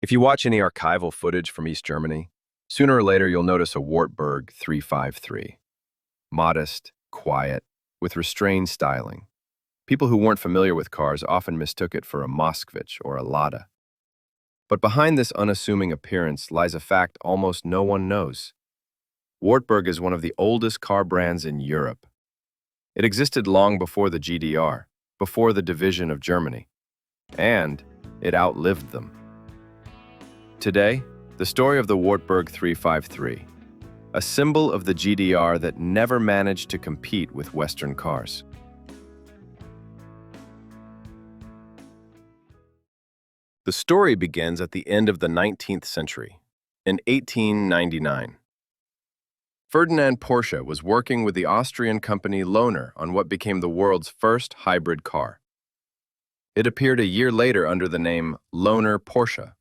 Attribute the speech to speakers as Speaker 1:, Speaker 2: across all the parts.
Speaker 1: If you watch any archival footage from East Germany, sooner or later you'll notice a Wartburg 353. Modest, quiet, with restrained styling. People who weren't familiar with cars often mistook it for a Moskvich or a Lada. But behind this unassuming appearance lies a fact almost no one knows. Wartburg is one of the oldest car brands in Europe. It existed long before the GDR, before the division of Germany, and it outlived them. Today, the story of the Wartburg 353, a symbol of the GDR that never managed to compete with Western cars. The story begins at the end of the 19th century, in 1899. Ferdinand Porsche was working with the Austrian company Lohner on what became the world's first hybrid car. It appeared a year later under the name Lohner-Porsche.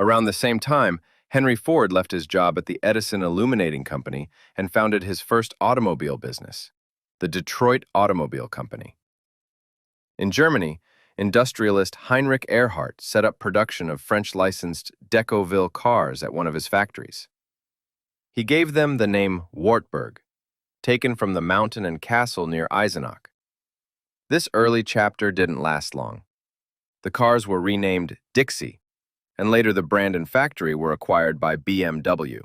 Speaker 1: Around the same time, Henry Ford left his job at the Edison Illuminating Company and founded his first automobile business, the Detroit Automobile Company. In Germany, industrialist Heinrich Ehrhardt set up production of French-licensed Decoville cars at one of his factories. He gave them the name Wartburg, taken from the mountain and castle near Eisenach. This early chapter didn't last long. The cars were renamed Dixie, and later the brand and factory were acquired by BMW.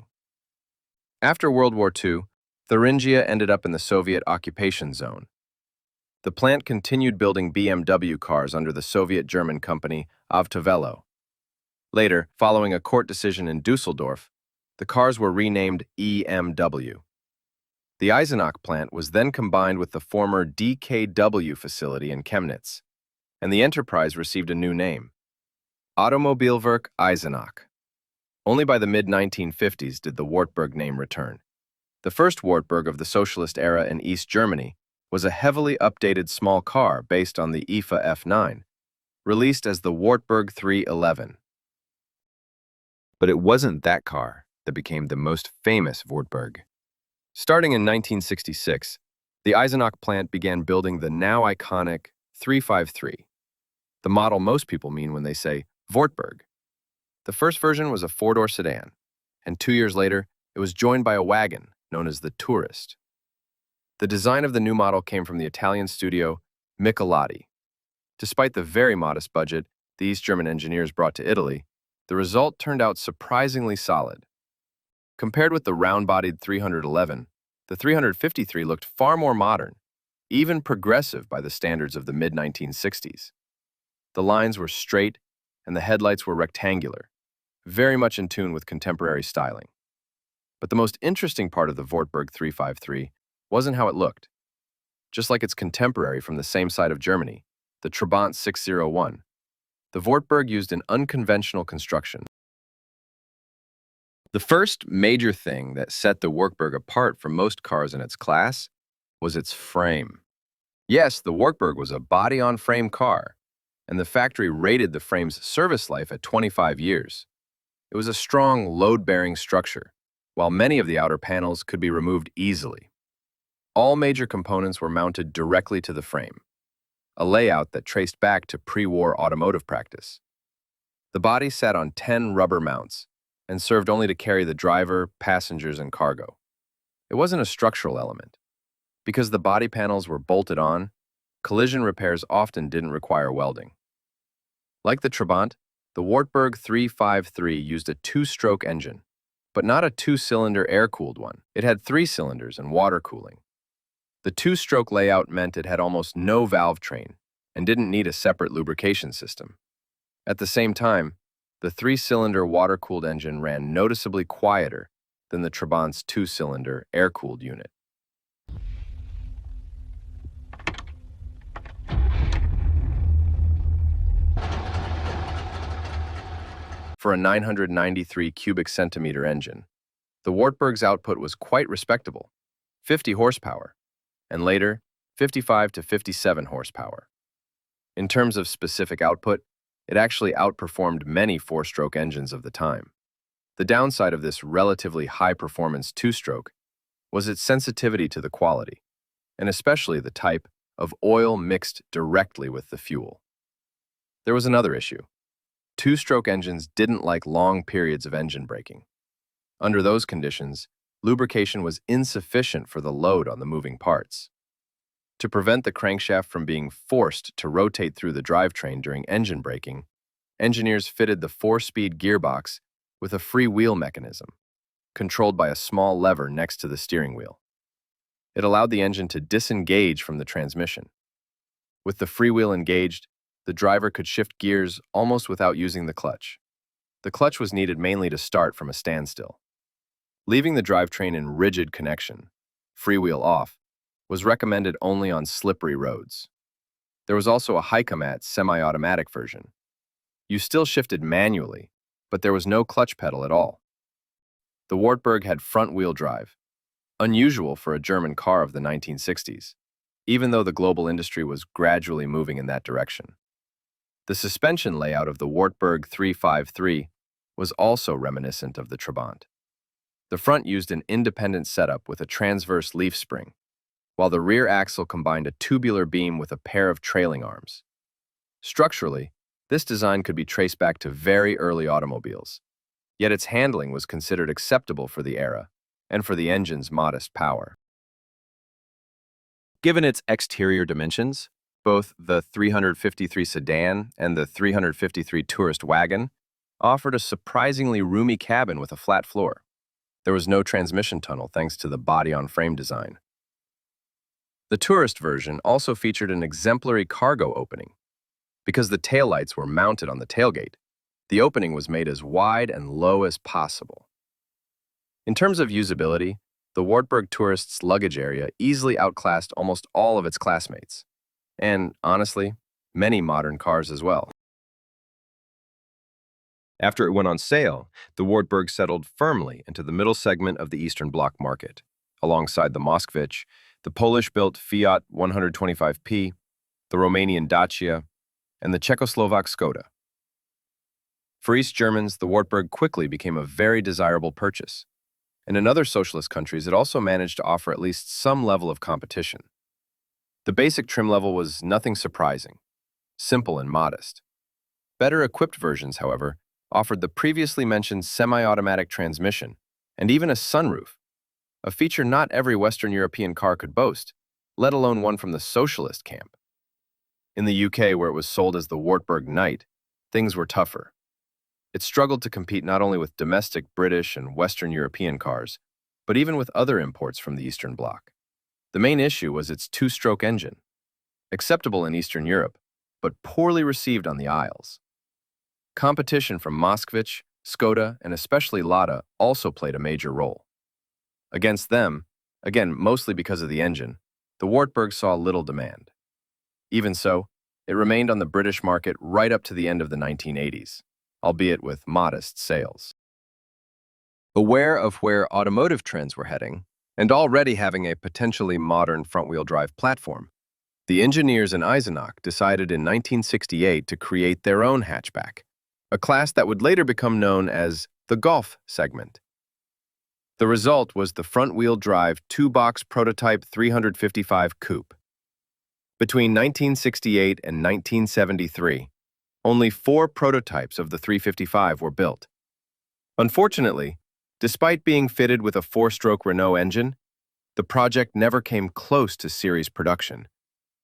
Speaker 1: After World War II, Thuringia ended up in the Soviet occupation zone. The plant continued building BMW cars under the Soviet-German company Avtovelo. Later, following a court decision in Dusseldorf, the cars were renamed EMW. The Eisenach plant was then combined with the former DKW facility in Chemnitz, and the enterprise received a new name, Automobilwerk Eisenach. Only by the mid-1950s did the Wartburg name return. The first Wartburg of the socialist era in East Germany was a heavily updated small car based on the IFA F9, released as the Wartburg 311. But it wasn't that car that became the most famous Wartburg. Starting in 1966, the Eisenach plant began building the now iconic 353, the model most people mean when they say Wartburg. The first version was a four-door sedan, and 2 years later, it was joined by a wagon known as the Tourist. The design of the new model came from the Italian studio Michelati. Despite the very modest budget the East German engineers brought to Italy, the result turned out surprisingly solid. Compared with the round-bodied 311, the 353 looked far more modern, even progressive by the standards of the mid-1960s. The lines were straight, and the headlights were rectangular, very much in tune with contemporary styling. But the most interesting part of the Wartburg 353 wasn't how it looked. Just like its contemporary from the same side of Germany, the Trabant 601, the Wartburg used an unconventional construction. The first major thing that set the Wartburg apart from most cars in its class was its frame. Yes, the Wartburg was a body-on-frame car, and the factory rated the frame's service life at 25 years. It was a strong, load-bearing structure, while many of the outer panels could be removed easily. All major components were mounted directly to the frame, a layout that traced back to pre-war automotive practice. The body sat on 10 rubber mounts and served only to carry the driver, passengers, and cargo. It wasn't a structural element. Because the body panels were bolted on, collision repairs often didn't require welding. Like the Trabant, the Wartburg 353 used a two-stroke engine, but not a two-cylinder air-cooled one. It had 3 cylinders and water cooling. The two-stroke layout meant it had almost no valve train and didn't need a separate lubrication system. At the same time, the 3-cylinder water-cooled engine ran noticeably quieter than the Trabant's 2-cylinder air-cooled unit. For a 993 cubic centimeter engine, the Wartburg's output was quite respectable, 50 horsepower, and later 55 to 57 horsepower. In terms of specific output, it actually outperformed many four-stroke engines of the time. The downside of this relatively high-performance two-stroke was its sensitivity to the quality, and especially the type of oil mixed directly with the fuel. There was another issue. Two-stroke engines didn't like long periods of engine braking. Under those conditions, lubrication was insufficient for the load on the moving parts. To prevent the crankshaft from being forced to rotate through the drivetrain during engine braking, engineers fitted the four-speed gearbox with a free wheel mechanism, controlled by a small lever next to the steering wheel. It allowed the engine to disengage from the transmission. With the freewheel engaged, the driver could shift gears almost without using the clutch. The clutch was needed mainly to start from a standstill. Leaving the drivetrain in rigid connection, freewheel off, was recommended only on slippery roads. There was also a Hycomat semi-automatic version. You still shifted manually, but there was no clutch pedal at all. The Wartburg had front-wheel drive, unusual for a German car of the 1960s, even though the global industry was gradually moving in that direction. The suspension layout of the Wartburg 353 was also reminiscent of the Trabant. The front used an independent setup with a transverse leaf spring, while the rear axle combined a tubular beam with a pair of trailing arms. Structurally, this design could be traced back to very early automobiles, yet its handling was considered acceptable for the era and for the engine's modest power. Given its exterior dimensions, both the 353 sedan and the 353 tourist wagon offered a surprisingly roomy cabin with a flat floor. There was no transmission tunnel thanks to the body-on-frame design. The tourist version also featured an exemplary cargo opening. Because the taillights were mounted on the tailgate, the opening was made as wide and low as possible. In terms of usability, the Wartburg Tourist's luggage area easily outclassed almost all of its classmates, and, honestly, many modern cars as well. After it went on sale, the Wartburg settled firmly into the middle segment of the Eastern Bloc market, alongside the Moskvich, the Polish-built Fiat 125P, the Romanian Dacia, and the Czechoslovak Škoda. For East Germans, the Wartburg quickly became a very desirable purchase, and in other socialist countries, it also managed to offer at least some level of competition. The basic trim level was nothing surprising, simple and modest. Better equipped versions, however, offered the previously mentioned semi-automatic transmission and even a sunroof, a feature not every Western European car could boast, let alone one from the socialist camp. In the UK, where it was sold as the Wartburg Knight, things were tougher. It struggled to compete not only with domestic British and Western European cars, but even with other imports from the Eastern Bloc. The main issue was its two-stroke engine, acceptable in Eastern Europe, but poorly received on the Isles. Competition from Moskvich, Škoda, and especially Lada also played a major role. Against them, again mostly because of the engine, the Wartburg saw little demand. Even so, it remained on the British market right up to the end of the 1980s, albeit with modest sales. Aware of where automotive trends were heading, and already having a potentially modern front-wheel drive platform, the engineers in Eisenach decided in 1968 to create their own hatchback, a class that would later become known as the Golf segment. The result was the front-wheel drive two-box prototype 355 coupe. Between 1968 and 1973, only 4 prototypes of the 355 were built. Unfortunately, despite being fitted with a 4-stroke Renault engine, the project never came close to series production.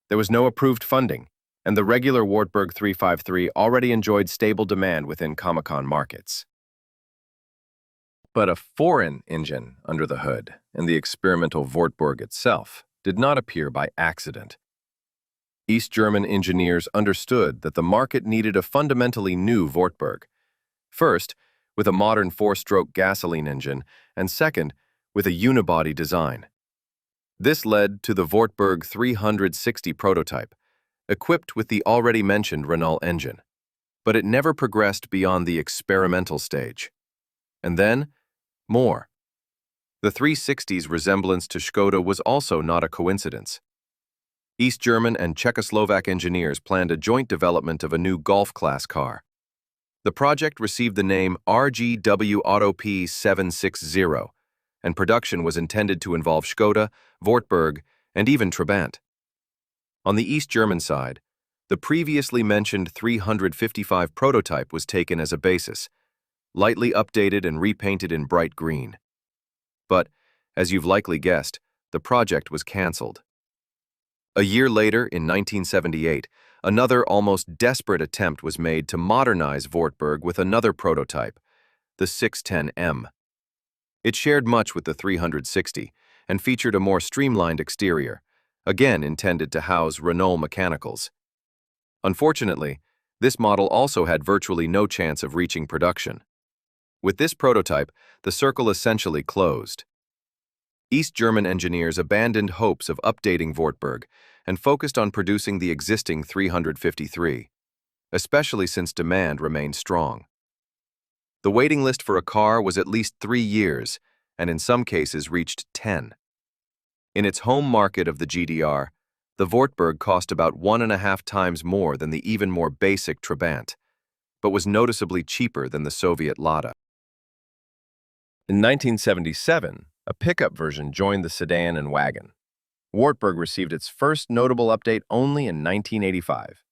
Speaker 1: There was no approved funding, and the regular Wartburg 353 already enjoyed stable demand within carmaking markets. But a foreign engine under the hood, and the experimental Wartburg itself, did not appear by accident. East German engineers understood that the market needed a fundamentally new Wartburg. First, with a modern 4-stroke gasoline engine, and second, with a unibody design. This led to the Wartburg 360 prototype, equipped with the already mentioned Renault engine. But it never progressed beyond the experimental stage. And then, more. The 360's resemblance to Škoda was also not a coincidence. East German and Czechoslovak engineers planned a joint development of a new Golf-class car. The project received the name RGW Auto P760, and production was intended to involve Škoda, Wartburg, and even Trabant. On the East German side, The previously mentioned 355 prototype was taken as a basis, lightly updated and repainted in bright green. But, as you've likely guessed, the project was cancelled. A year later, in 1978, another almost desperate attempt was made to modernize Wartburg with another prototype, the 610M. It shared much with the 360 and featured a more streamlined exterior, again intended to house Renault mechanicals. Unfortunately, this model also had virtually no chance of reaching production. With this prototype, the circle essentially closed. East German engineers abandoned hopes of updating Wartburg and focused on producing the existing 353, especially since demand remained strong. The waiting list for a car was at least 3 years, and in some cases reached 10. In its home market of the GDR, the Wartburg cost about 1.5 times more than the even more basic Trabant, but was noticeably cheaper than the Soviet Lada. In 1977, a pickup version joined the sedan and wagon. Wartburg received its first notable update only in 1985.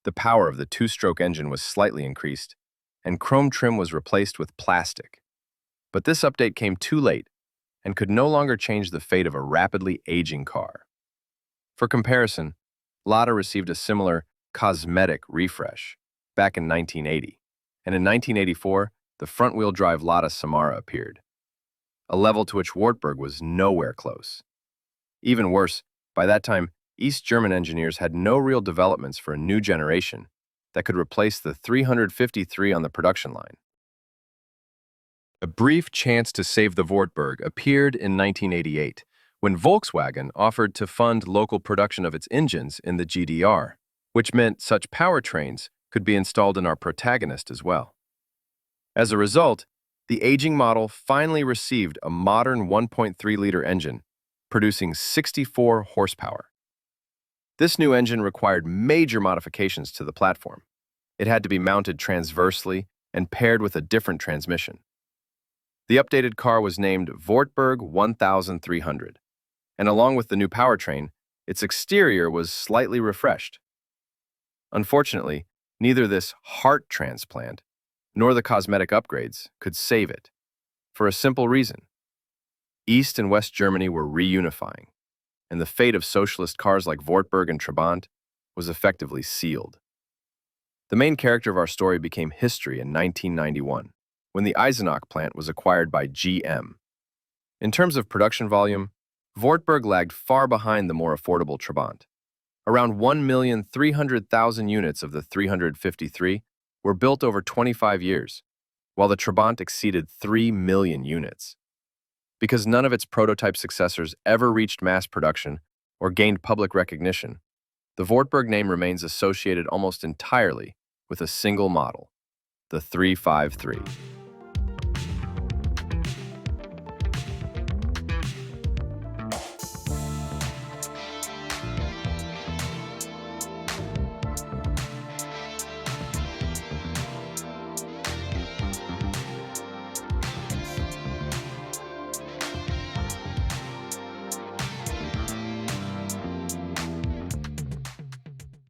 Speaker 1: The power of the two-stroke engine was slightly increased, and chrome trim was replaced with plastic. But this update came too late and could no longer change the fate of a rapidly aging car. For comparison, Lada received a similar cosmetic refresh back in 1980, and in 1984, the front-wheel drive Lada Samara appeared, a level to which Wartburg was nowhere close. Even worse, by that time, East German engineers had no real developments for a new generation that could replace the 353 on the production line. A brief chance to save the Wartburg appeared in 1988, when Volkswagen offered to fund local production of its engines in the GDR, which meant such powertrains could be installed in our protagonist as well. As a result, the aging model finally received a modern 1.3-liter engine, producing 64 horsepower. This new engine required major modifications to the platform. It had to be mounted transversely and paired with a different transmission. The updated car was named Wartburg 1300, and along with the new powertrain, its exterior was slightly refreshed. Unfortunately, neither this heart transplant nor the cosmetic upgrades could save it, for a simple reason. East and West Germany were reunifying, and the fate of socialist cars like Wartburg and Trabant was effectively sealed. The main character of our story became history in 1991, when the Eisenach plant was acquired by GM. In terms of production volume, Wartburg lagged far behind the more affordable Trabant. Around 1,300,000 units of the 353 were built over 25 years, while the Trabant exceeded 3 million units. Because none of its prototype successors ever reached mass production or gained public recognition, the Wartburg name remains associated almost entirely with a single model, the 353.